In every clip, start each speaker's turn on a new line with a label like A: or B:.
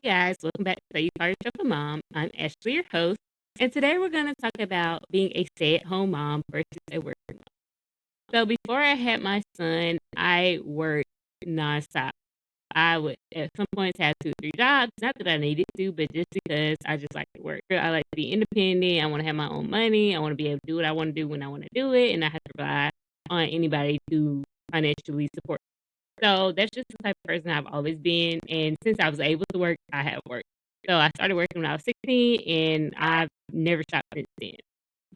A: Hey guys, welcome back to So You Call Yourself a Mom. I'm Ashley, your host, and today we're going to talk about being a stay-at-home mom versus a working mom. So before I had my son, I worked nonstop. I would at some points have 2 or 3 jobs. Not that I needed to, but just because I just like to work. I like to be independent. I want to have my own money. I want to be able to do what I want to do when I want to do it, and not have to rely on anybody to financially support. So that's just the type of person I've always been. And since I was able to work, I have worked. So I started working when I was 16 and I've never stopped since then.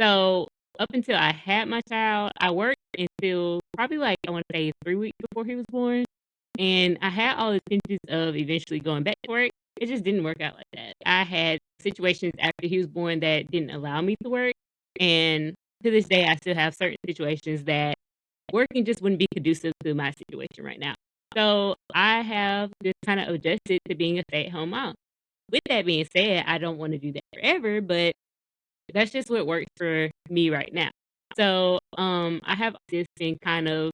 A: So up until I had my child, I worked until probably like I want to say 3 weeks before he was born. And I had all the intentions of eventually going back to work. It just didn't work out like that. I had situations after he was born that didn't allow me to work. And to this day, I still have certain situations that working just wouldn't be conducive to my situation right now. So I have just kind of adjusted to being a stay-at-home mom. With that being said, I don't want to do that forever, but that's just what works for me right now. So I have just been kind of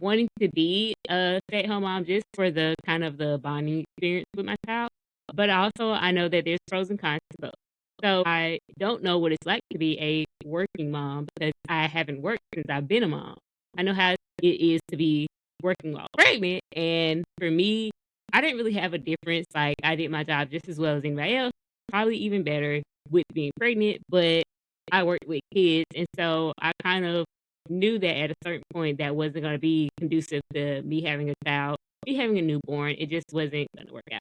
A: wanting to be a stay-at-home mom just for the kind of the bonding experience with my child. But also I know that there's pros and cons to both. So I don't know what it's like to be a working mom because I haven't worked since I've been a mom. I know how it is to be working while pregnant. And for me, I didn't really have a difference. Like I did my job just as well as anybody else, probably even better with being pregnant, but I worked with kids. And so I kind of knew that at a certain point that wasn't going to be conducive to me having a child, me having a newborn. It just wasn't going to work out.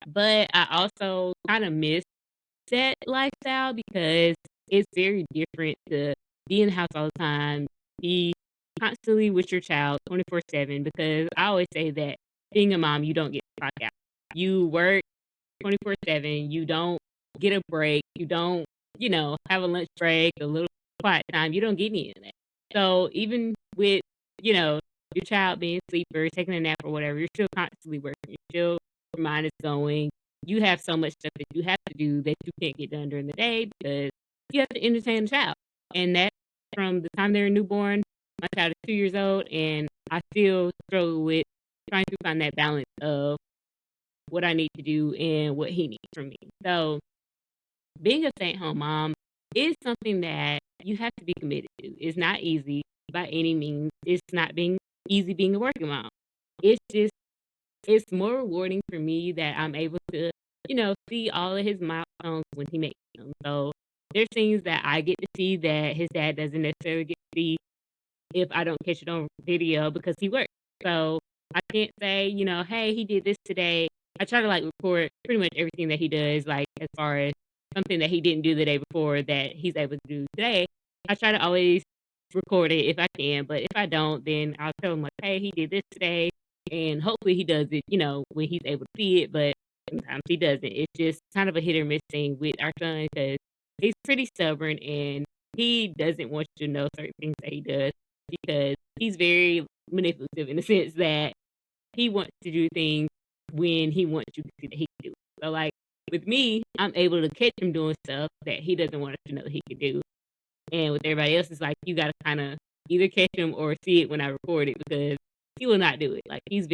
A: But I also kind of miss that lifestyle because it's very different to be in the house all the time, be constantly with your child 24/7. Because I always say that being a mom, you don't get to clock out. You work 24/7. You don't get a break. You don't, have a lunch break, a little quiet time. You don't get any of that. So even with, you know, your child being asleep or taking a nap or whatever, you're still constantly working. Your mind is going. You have so much stuff that you have to do that you can't get done during the day because you have to entertain the child. And that from the time they're newborn, my child is 2 years old, and I still struggle with trying to find that balance of what I need to do and what he needs from me. So being a stay-at-home mom is something that you have to be committed to. It's not easy by any means. It's not being easy being a working mom. It's just it's more rewarding for me that I'm able to, see all of his milestones when he makes them. So there's things that I get to see that his dad doesn't necessarily get to see if I don't catch it on video because he works. So I can't say, hey, he did this today. I try to like record pretty much everything that he does, like as far as something that he didn't do the day before that he's able to do today. I try to always record it if I can, but if I don't, then I'll tell him like, hey, he did this today, and hopefully he does it, when he's able to see it. But sometimes he doesn't. It's just kind of a hit or miss thing with our son because he's pretty stubborn and he doesn't want you to know certain things that he does because he's very manipulative in the sense that he wants to do things when he wants you to see that he can do it. So, like, with me, I'm able to catch him doing stuff that he doesn't want us to know he can do. And with everybody else, it's like you gotta kinda either catch him or see it when I record it because he will not do it. Like, he's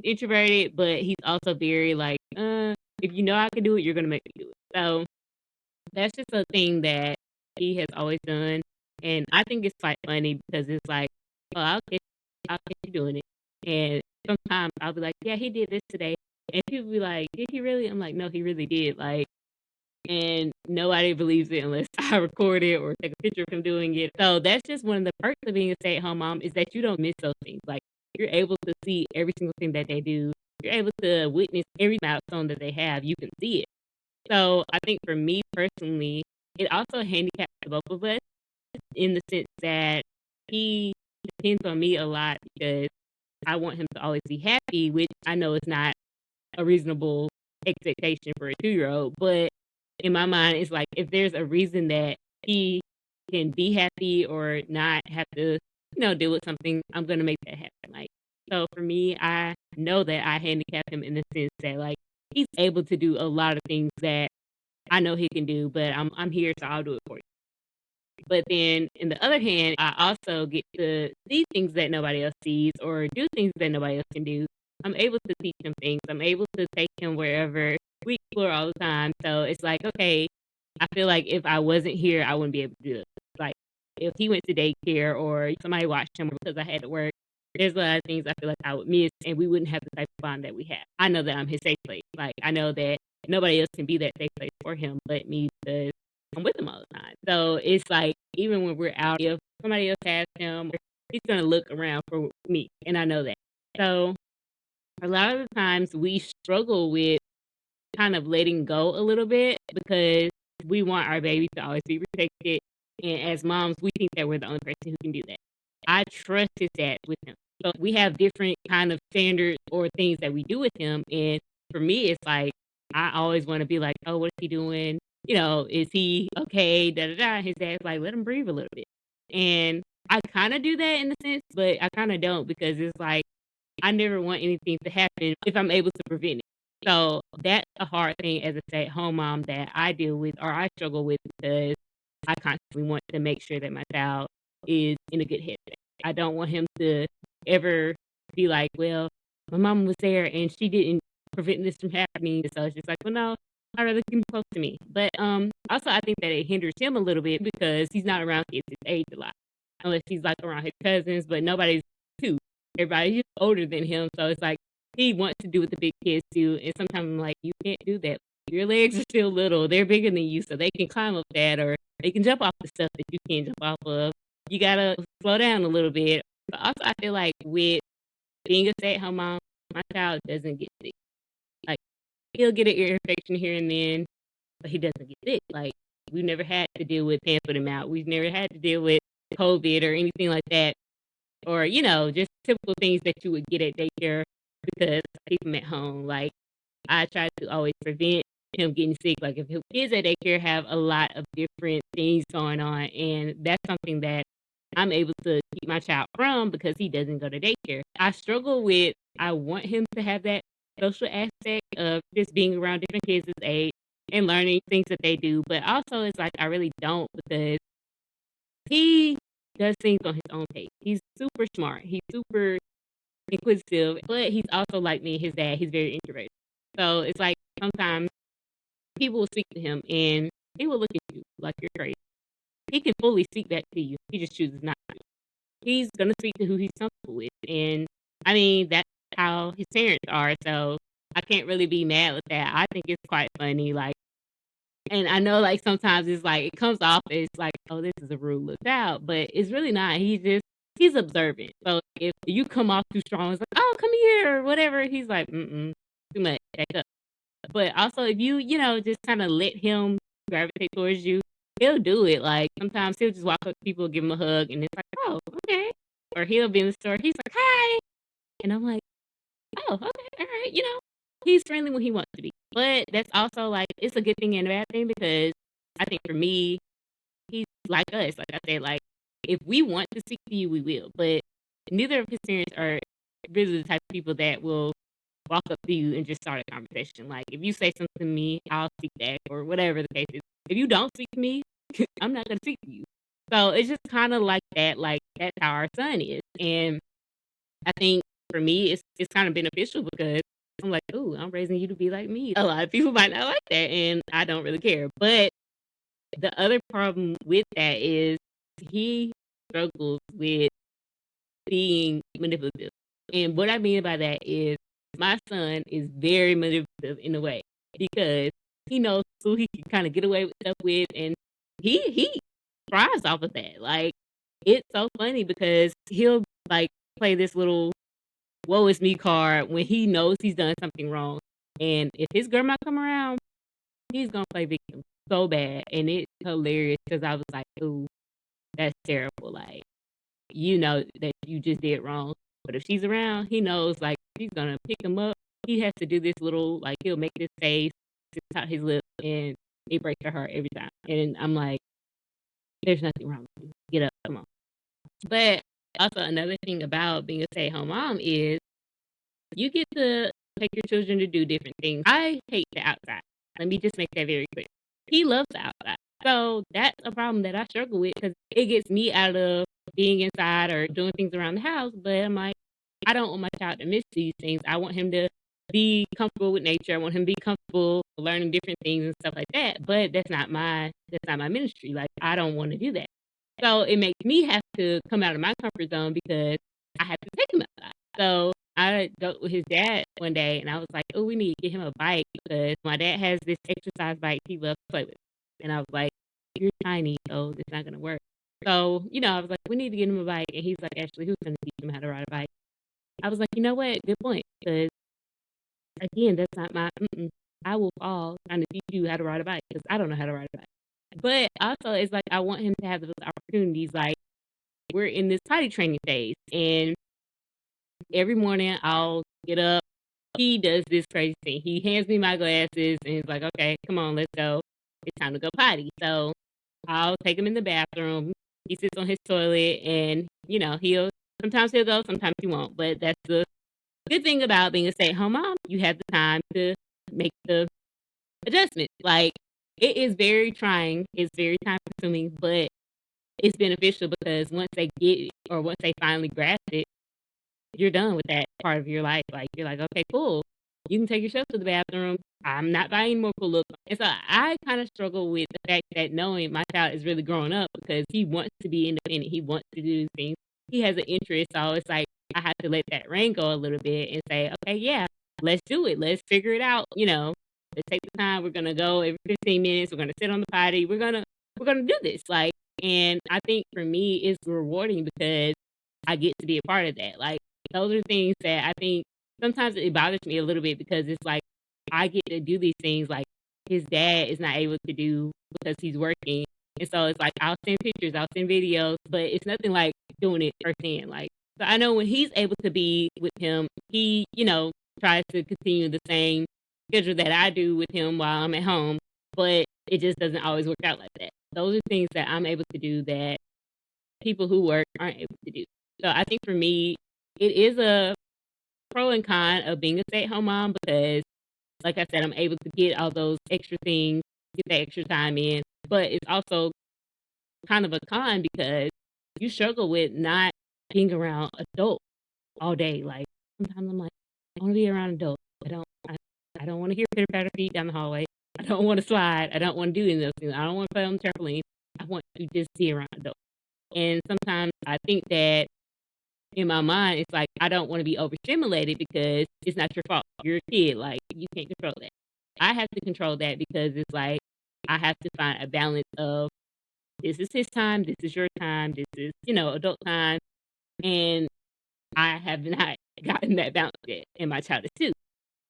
A: introverted, but he's also very like, if you know I can do it, you're gonna make me do it." So, that's just a thing that he has always done, and I think it's quite funny because it's like, "Oh, I'll catch you doing it." And sometimes I'll be like, "Yeah, he did this today." And people be like, "Did he really?" I'm like, "No, he really did." Like, and nobody believes it unless I record it or take a picture of him doing it. So that's just one of the perks of being a stay-at-home mom is that you don't miss those things. Like, you're able to see every single thing that they do. You're able to witness every milestone that they have. You can see it. So I think for me personally, it also handicaps the both of us in the sense that he depends on me a lot because I want him to always be happy, which I know is not a reasonable expectation for a 2-year-old. But in my mind, it's like if there's a reason that he can be happy or not have to, deal with something, I'm gonna make that happen. Like, so for me, I know that I handicap him in the sense that like he's able to do a lot of things that I know he can do, but I'm here, so I'll do it for you. But then, in the other hand, I also get to see things that nobody else sees or do things that nobody else can do. I'm able to teach him things. I'm able to take him wherever. We explore all the time. So it's like, okay, I feel like if I wasn't here, I wouldn't be able to do it. Like if he went to daycare or somebody watched him because I had to work, there's a lot of things I feel like I would miss and we wouldn't have the type of bond that we have. I know that I'm his safe place. Like I know that nobody else can be that safe place for him but me because I'm with him all the time. So it's like even when we're out, if somebody else has him, he's gonna look around for me, and I know that. So a lot of the times we struggle with kind of letting go a little bit because we want our baby to always be protected. And as moms, we think that we're the only person who can do that. I trust his dad with him. So we have different kind of standards or things that we do with him. And for me, it's like I always want to be like, oh, what is he doing? Is he okay? Da da da. His dad's like, let him breathe a little bit. And I kind of do that in a sense, but I kind of don't because it's like I never want anything to happen if I'm able to prevent it. So that's a hard thing as a stay-at-home mom that I deal with or I struggle with because I constantly want to make sure that my child is in a good headspace. I don't want him to ever be like, well, my mom was there and she didn't prevent this from happening. So it's just like, well, no, I'd rather keep him close to me. But also I think that it hinders him a little bit because he's not around kids his age a lot. Unless he's like around his cousins, but nobody's too. Everybody's older than him. So it's like he wants to do what the big kids do. And sometimes I'm like, you can't do that. Your legs are still little. They're bigger than you, so they can climb up that or they can jump off the stuff that you can't jump off of. You gotta slow down a little bit. But also I feel like with being a stay-at-home mom, my child doesn't get sick. Like he'll get an ear infection here and then, but he doesn't get sick. Like we've never had to deal with pamphlet him out. We've never had to deal with COVID or anything like that. Or, just typical things that you would get at daycare because I keep him at home. Like I try to always prevent him getting sick. Like if his kids at daycare have a lot of different things going on, and that's something that I'm able to keep my child from because he doesn't go to daycare. I struggle with I want him to have that social aspect of just being around different kids his age and learning things that they do. But also it's like I really don't because he does things on his own pace. He's super smart. He's super inquisitive, but he's also like me, his dad. He's very introverted. So it's like sometimes people will speak to him and he will look at you like you're crazy. He can fully speak back to you. He just chooses not to. He's gonna speak to who he's comfortable with. And I mean that's how his parents are. So I can't really be mad with that. I think it's quite funny. Like and I know, like, sometimes it's like it comes off as like, "Oh, this is a rude little child," but it's really not. He's observant. So if you come off too strong, it's like, "Oh, come here," or whatever. He's like, "Mm-mm, too much. Back up." But also, if you just kinda let him gravitate towards you, he'll do it. Like, sometimes he'll just walk up to people, give 'em a hug, and it's like, "Oh, okay." Or he'll be in the store, he's like, "Hi." And I'm like, "Oh, okay, alright," He's friendly when he wants to be. But that's also, like, it's a good thing and a bad thing because I think for me, he's like us. Like I said, like, if we want to speak to you, we will. But neither of his parents are really the type of people that will walk up to you and just start a conversation. Like, if you say something to me, I'll speak back or whatever the case is. If you don't speak to me, I'm not gonna speak to you. So it's just kinda like that, like, that's how our son is. And I think for me, it's kind of beneficial because I'm like, "Ooh, I'm raising you to be like me." A lot of people might not like that, and I don't really care. But the other problem with that is he struggles with being manipulative. And what I mean by that is my son is very manipulative in a way because he knows who he can kind of get away with stuff with, and he thrives off of that. Like it's so funny because he'll like play this little woe is me card when he knows he's done something wrong. And if his grandma come around, he's gonna play victim so bad, and it's hilarious because I was like, "Ooh, that's terrible." Like, you know that you just did wrong, but if she's around, he knows like she's gonna pick him up. He has to do this little like he'll make this face, just out his lip, and it breaks her heart every time. And I'm like, "There's nothing wrong with you. Get up, come on." But also another thing about being a stay-at-home mom is you get to take your children to do different things. I hate the outside. Let me just make that very clear. He loves the outside. So that's a problem that I struggle with because it gets me out of being inside or doing things around the house. But I'm like, I don't want my child to miss these things. I want him to be comfortable with nature. I want him to be comfortable learning different things and stuff like that. But that's not my ministry. Like, I don't want to do that. So it makes me have to come out of my comfort zone because I have to take him outside. So I go with his dad one day and I was like, "Oh, we need to get him a bike because my dad has this exercise bike he loves to play with." And I was like, "You're tiny, so it's not gonna work." So, I was like, "We need to get him a bike." And he's like, "Ashley, who's gonna teach him how to ride a bike?" I was like, "You know what? Good point. Because again, that's not my I will fall trying to teach you how to ride a bike because I don't know how to ride a bike." But also, it's like I want him to have those opportunities. Like, we're in this potty training phase, and every morning I'll get up. He does this crazy thing. He hands me my glasses and he's like, "Okay, come on, let's go. It's time to go potty." So I'll take him in the bathroom. He sits on his toilet and, he'll go, sometimes he won't. But that's the good thing about being a stay-at-home mom. You have the time to make the adjustment. Like, it is very trying. It's very time consuming, but it's beneficial because once they get it or once they finally grasp it, you're done with that part of your life. Like, you're like, "Okay, cool. You can take yourself to the bathroom. I'm not buying any more cool looks." And so I kind of struggle with the fact that knowing my child is really growing up because he wants to be independent. He wants to do these things. He has an interest. So it's like I have to let that rein go a little bit and say, "Okay, yeah, let's do it. Let's figure it out. Let's take the time. We're gonna go every 15 minutes. We're gonna sit on the potty. We're gonna do this." Like, and I think for me it's rewarding because I get to be a part of that. Like, those are things that I think sometimes it bothers me a little bit because it's like I get to do these things like his dad is not able to do because he's working. And so it's like I'll send pictures, I'll send videos, but it's nothing like doing it firsthand. Like, so I know when he's able to be with him, he, tries to continue the same schedule that I do with him while I'm at home, but it just doesn't always work out like that. Those are things that I'm able to do that people who work aren't able to do. So I think for me, it is a pro and con of being a stay-at-home mom because, like I said, I'm able to get all those extra things, get that extra time in. But it's also kind of a con because you struggle with not being around adults all day. Like, sometimes I'm like, I want to be around adults. I don't want to hear pitter patter feet down the hallway. I don't want to slide. I don't want to do any of those things. I don't want to play on the trampoline. I want to just be around adults. And sometimes I think that in my mind, it's like I don't want to be overstimulated because it's not your fault. You're a kid, like you can't control that. I have to control that because it's like I have to find a balance of this is his time, this is your time, this is, adult time. And I have not gotten that balance yet. And my child is too.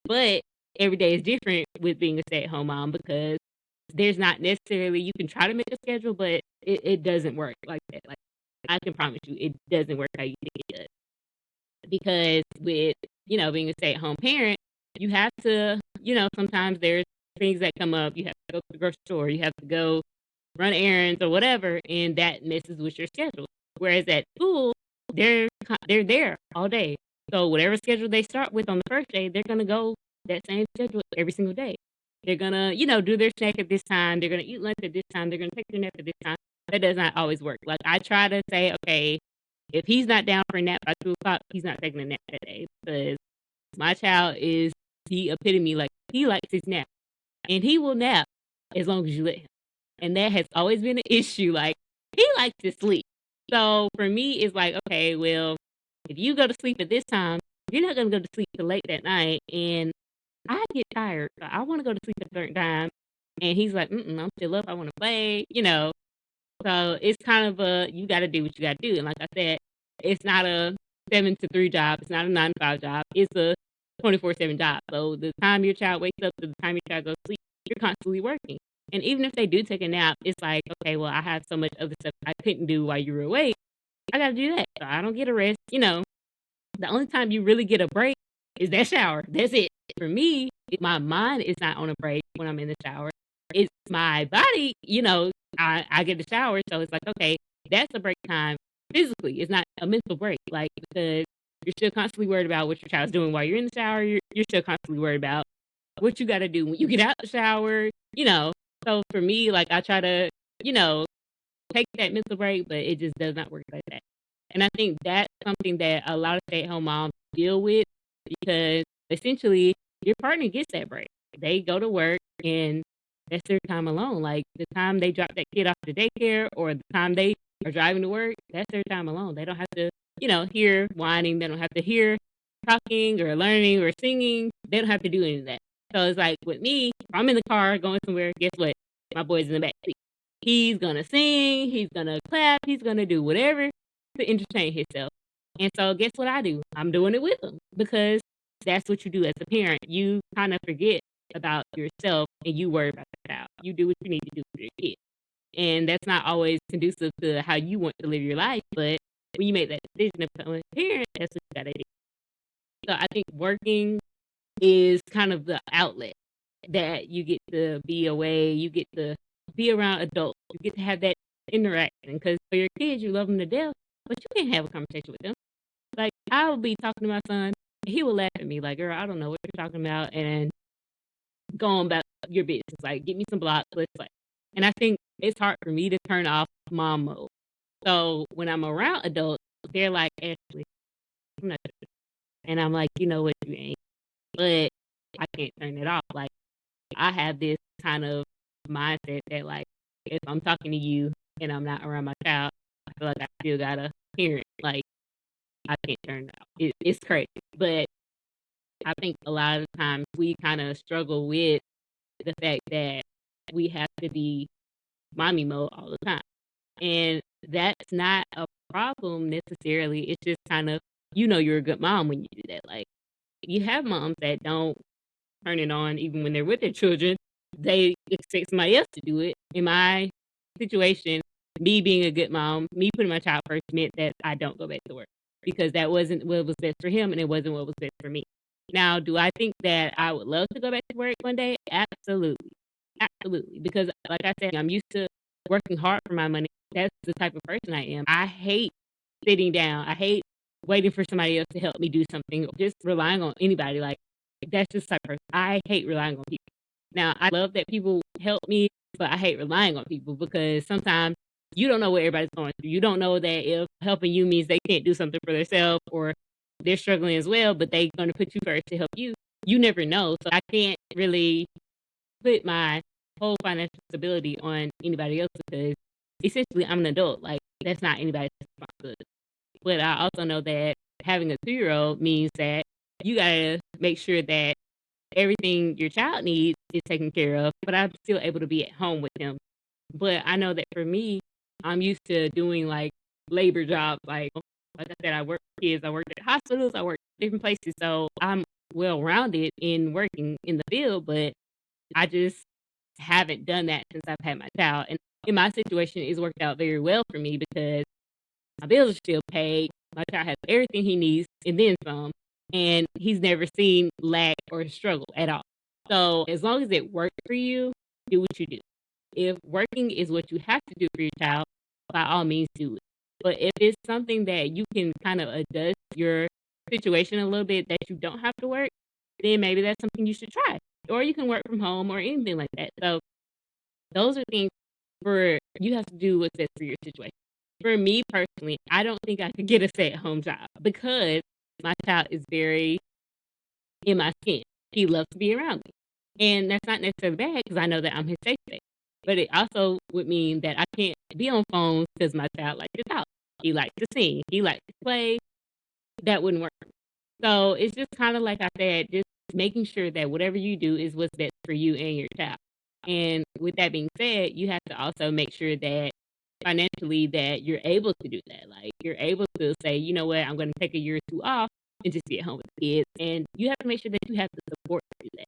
A: But every day is different with being a stay at home mom because there's not necessarily you can try to make a schedule, but it doesn't work like that. Like, I can promise you it doesn't work how you think it does. Because with, being a stay-at-home parent, you have to, sometimes there's things that come up. You have to go to the grocery store, you have to go run errands or whatever, and that messes with your schedule. Whereas at school, they're there all day. So whatever schedule they start with on the first day, they're gonna go that same schedule every single day. They're gonna, do their snack at this time. They're gonna eat lunch at this time. They're gonna take their nap at this time. That does not always work. Like, I try to say, okay, if he's not down for a nap by 2 o'clock, he's not taking a nap that day because my child is the epitome. Like, he likes his nap, and he will nap as long as you let him. And that has always been an issue. Like, he likes to sleep. So for me, it's like, okay, well, if you go to sleep at this time, you're not gonna go to sleep till late that night, and I get tired. So I want to go to sleep at a certain time, and he's like, I'm still up. I want to play. So it's kind of you got to do what you got to do. And like I said, it's not a 7 to 3 job. It's not a 9 to 5 job. It's a 24/7 job. So the time your child wakes up to the time your child goes to sleep, you're constantly working. And even if they do take a nap, it's like, okay, well, I have so much other stuff I couldn't do while you were awake. I got to do that. So I don't get a rest. The only time you really get a break is that shower. That's it. For me, if my mind is not on a break when I'm in the shower. It's my body, I get a shower, so it's like, okay, that's a break time physically. It's not a mental break, like, because you're still constantly worried about what your child's doing while you're in the shower. You're still constantly worried about what you gotta do when you get out the shower. So for me, like, I try to, you know, take that mental break, but it just does not work like that. And I think that's something that a lot of stay-at-home moms deal with because essentially your partner gets that break. They go to work and that's their time alone. Like the time they drop that kid off to daycare or the time they are driving to work, that's their time alone. They don't have to, hear whining. They don't have to hear talking or learning or singing. They don't have to do any of that. So it's like with me, if I'm in the car going somewhere, guess what? My boy's in the back seat. He's gonna sing, he's gonna clap, he's gonna do whatever to entertain himself. And so guess what I do? I'm doing it with him because that's what you do as a parent. You kind of forget about yourself and you worry about the child. You do what you need to do for your kid. And that's not always conducive to how you want to live your life, but when you make that decision of becoming a parent, that's what you gotta do. So I think working is kind of the outlet that you get to be away, you get to be around adults, you get to have that interaction. Because for your kids, you love them to death, but you can't have a conversation with them. Like, I will be talking to my son, and he will laugh at me like, "Girl, I don't know what you're talking about," and go on about your business. Like, "Get me some blocks, let's play." And I think it's hard for me to turn off mom mode. So when I'm around adults, they're like, "Ashley, I'm not," and I'm like, "You know what, you ain't." But I can't turn it off. Like, I have this kind of mindset that, like, if I'm talking to you and I'm not around my child, I feel like I still got a parent. Like, I can't turn it off. It's crazy. But I think a lot of times we kind of struggle with the fact that we have to be mommy mode all the time. And that's not a problem necessarily. It's just kind of, you're a good mom when you do that. Like, you have moms that don't turn it on even when they're with their children. They expect somebody else to do it. In my situation, me being a good mom, me putting my child first meant that I don't go back to work because that wasn't what was best for him and it wasn't what was best for me. Now, do I think that I would love to go back to work one day? Absolutely. Absolutely. Because like I said, I'm used to working hard for my money. That's the type of person I am. I hate sitting down. I hate waiting for somebody else to help me do something, just relying on anybody. Like, that's just the type of person. I hate relying on people. Now, I love that people help me, but I hate relying on people because sometimes you don't know what everybody's going through. You don't know that if helping you means they can't do something for themselves or they're struggling as well, but they're going to put you first to help you. You never know. So I can't really put my whole financial stability on anybody else because essentially I'm an adult. Like, that's not anybody's responsibility. But I also know that having a 2-year-old means that you gotta make sure that everything your child needs is taken care of, but I'm still able to be at home with him. But I know that for me, I'm used to doing like labor jobs. Like I said, I work with kids, I work at hospitals, I work different places. So I'm well rounded in working in the field, but I just haven't done that since I've had my child. And in my situation, it's worked out very well for me because my bills are still paid. My child has everything he needs and then some, and he's never seen lack or struggle at all. So as long as it works for you, do what you do. If working is what you have to do for your child, by all means do it. But if it's something that you can kind of adjust your situation a little bit that you don't have to work, then maybe that's something you should try. Or you can work from home or anything like that. So those are things for you have to do what's best for your situation. For me personally, I don't think I could get a stay-at-home job because my child is very in my skin. He loves to be around me. And that's not necessarily bad because I know that I'm his safe space. But it also would mean that I can't be on phones because my child likes to talk. He likes to sing. He likes to play. That wouldn't work. So it's just kind of like I said, just making sure that whatever you do is what's best for you and your child. And with that being said, you have to also make sure that financially that you're able to do that. Like you're able to say, you know what, I'm going to take a year or two off and just be at home with the kids. And you have to make sure that you have the support to do that.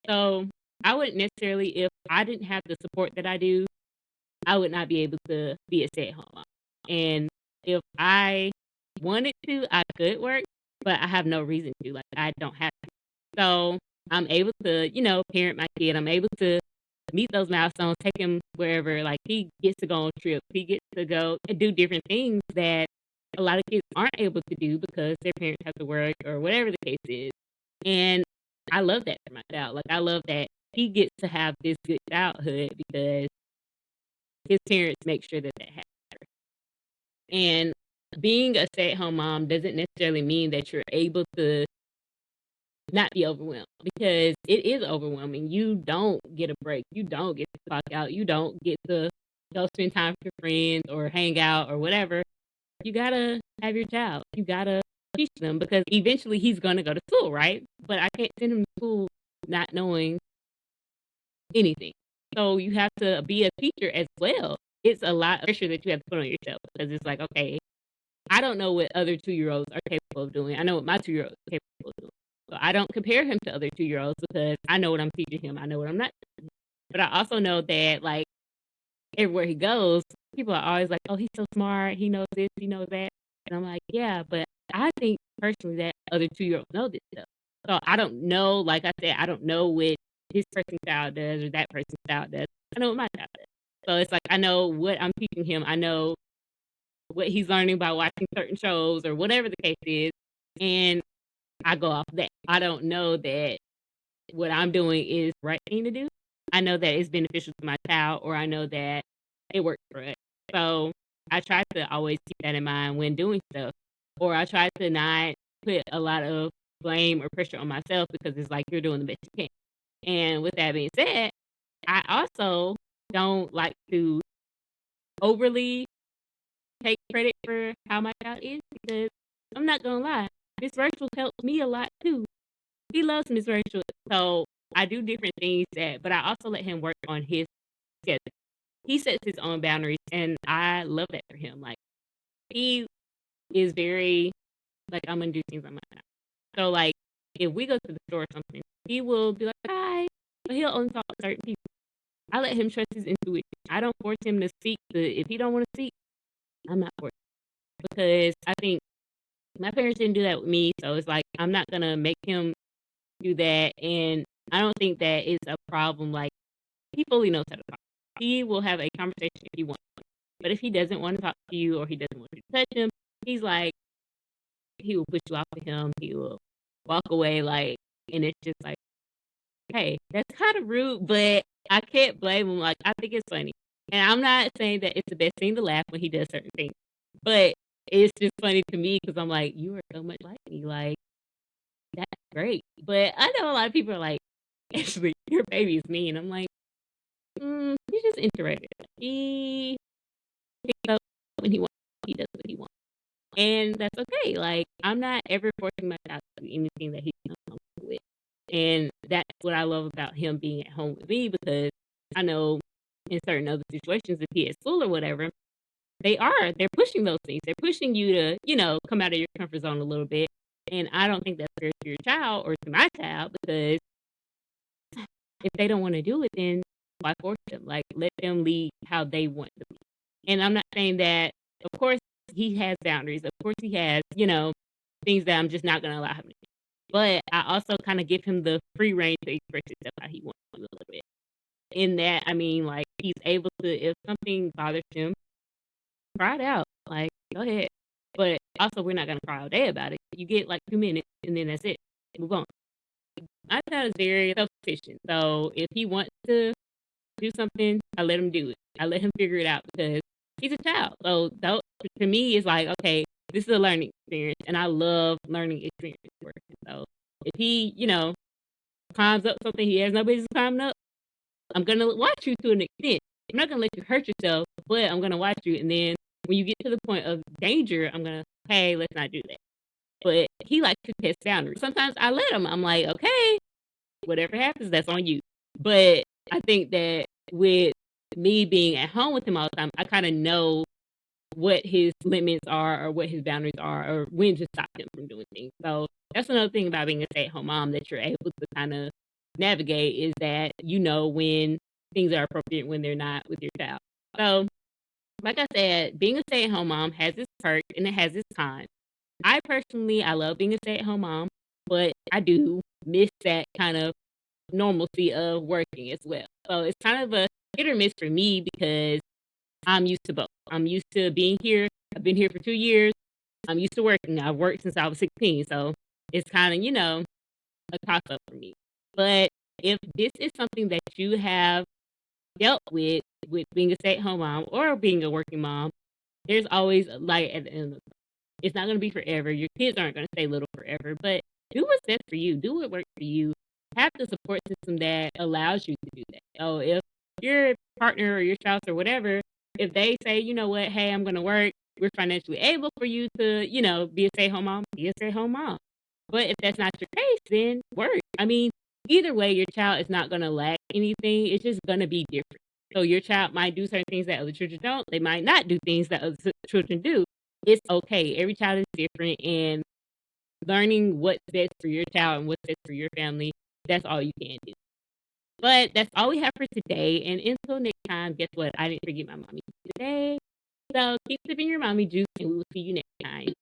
A: So I wouldn't necessarily, if I didn't have the support that I do, I would not be able to be a stay at home mom. And if I wanted to, I could work, but I have no reason to. Like I don't have to. So I'm able to, parent my kid. I'm able to meet those milestones, take him wherever. Like he gets to go on trips. He gets to go and do different things that a lot of kids aren't able to do because their parents have to work or whatever the case is. And I love that for my child. Like I love that he gets to have this good childhood because his parents make sure that that happens. And being a stay-at-home mom doesn't necessarily mean that you're able to not be overwhelmed because it is overwhelming. You don't get a break. You don't get to clock out. You don't get to go spend time with your friends or hang out or whatever. You gotta have your child. You gotta teach them because eventually he's gonna go to school, right? But I can't send him to school not knowing anything. So you have to be a teacher as well. It's a lot of pressure that you have to put on yourself because it's like, okay, I don't know what other 2-year-olds are capable of doing. I know what my 2-year-old is capable of doing. So I don't compare him to other 2-year-olds because I know what I'm teaching him. I know what I'm not teaching him. But I also know that, like, everywhere he goes, people are always like, "Oh, he's so smart. He knows this. He knows that." And I'm like, "Yeah, but I think personally that other 2-year-olds know this stuff." So I don't know. Like I said, I don't know what this person's child does or that person's child does. I know what my child does. So it's like I know what I'm teaching him. I know what he's learning by watching certain shows or whatever the case is, and I go off that. I don't know that what I'm doing is the right thing to do. I know that it's beneficial to my child, or I know that it works for us. So I try to always keep that in mind when doing stuff, or I try to not put a lot of blame or pressure on myself because it's like you're doing the best you can. And with that being said, I also don't like to overly take credit for how my child is because I'm not gonna lie, Miss Rachel helps me a lot too. He loves Miss Rachel, so I do different things but I also let him work on his schedule. He sets his own boundaries, and I love that for him. Like he is very like I'm gonna do things on my own. So like if we go to the store or something, he will be like, "Hi," but he'll only talk to certain people. I let him trust his intuition. I don't force him to speak. If he don't want to speak, I'm not forcing because I think my parents didn't do that with me, so it's like I'm not gonna make him do that, and I don't think that is a problem. Like he fully knows how to talk. He will have a conversation if he wants, but if he doesn't want to talk to you or he doesn't want you to touch him, he's like he will push you off to him. He will walk away, like, and it's just like, hey, that's kind of rude, but I can't blame him. Like I think it's funny, and I'm not saying that it's the best thing to laugh when he does certain things, but it's just funny to me because I'm like, you are so much like me, like. That's great. But I know a lot of people are like, "Ashley, your baby is mean." I'm like, he's just introverted. He picks up when he wants. He does what he wants, and that's okay. Like I'm not ever forcing my child to do anything that he's uncomfortable with, and that's what I love about him being at home with me because I know in certain other situations, if he at school or whatever, they're pushing those things. They're pushing you to, come out of your comfort zone a little bit. And I don't think that's fair to your child or to my child because if they don't want to do it, then why force them? Like, let them lead how they want to be. And I'm not saying that, of course, he has boundaries. Of course, he has, things that I'm just not going to allow him to do. But I also kind of give him the free reign to express himself how he wants to a little bit. In that, I mean, like, he's able to, if something bothers him, cry it out. Like, go ahead. But also, we're not gonna cry all day about it. You get like 2 minutes, and then that's it. Move on. My child is very self-sufficient, so if he wants to do something, I let him do it. I let him figure it out because he's a child. So to me, it's like, okay, this is a learning experience, and I love learning experiences working. So if he, climbs up something he has no business climbing up, I'm gonna watch you to an extent. I'm not gonna let you hurt yourself, but I'm gonna watch you, and then when you get to the point of danger, I'm gonna, hey, let's not do that. But he likes to test boundaries. Sometimes I let him. I'm like, okay, whatever happens, that's on you. But I think that with me being at home with him all the time, I kind of know what his limits are or what his boundaries are or when to stop him from doing things. So that's another thing about being a stay-at-home mom that you're able to kind of navigate is that you know when things are appropriate when they're not with your child. So like I said, being a stay-at-home mom has its perks and it has its cons. I love being a stay-at-home mom, but I do miss that kind of normalcy of working as well. So it's kind of a hit or miss for me because I'm used to both. I'm used to being here. I've been here for 2 years. I'm used to working. I've worked since I was 16, so it's kind of, a toss-up for me. But if this is something that you have dealt with being a stay-at-home mom or being a working mom, there's always a light at the end of the tunnel. It's not gonna be forever. Your kids aren't gonna stay little forever, but do what's best for you. Do what works for you. Have the support system that allows you to do that. So if your partner or your spouse or whatever, if they say, "You know what? Hey, I'm gonna work. We're financially able for you to, be a stay-at-home mom," be a stay-at-home mom. But if that's not your case, then work. I mean, either way, your child is not gonna lack anything. It's just gonna be different. So your child might do certain things that other children don't. They might not do things that other children do. It's okay. Every child is different, and learning what's best for your child and what's best for your family, that's all you can do. But that's all we have for today. And until next time, guess what? I didn't forget my mommy today. So keep sipping your mommy juice, and we will see you next time.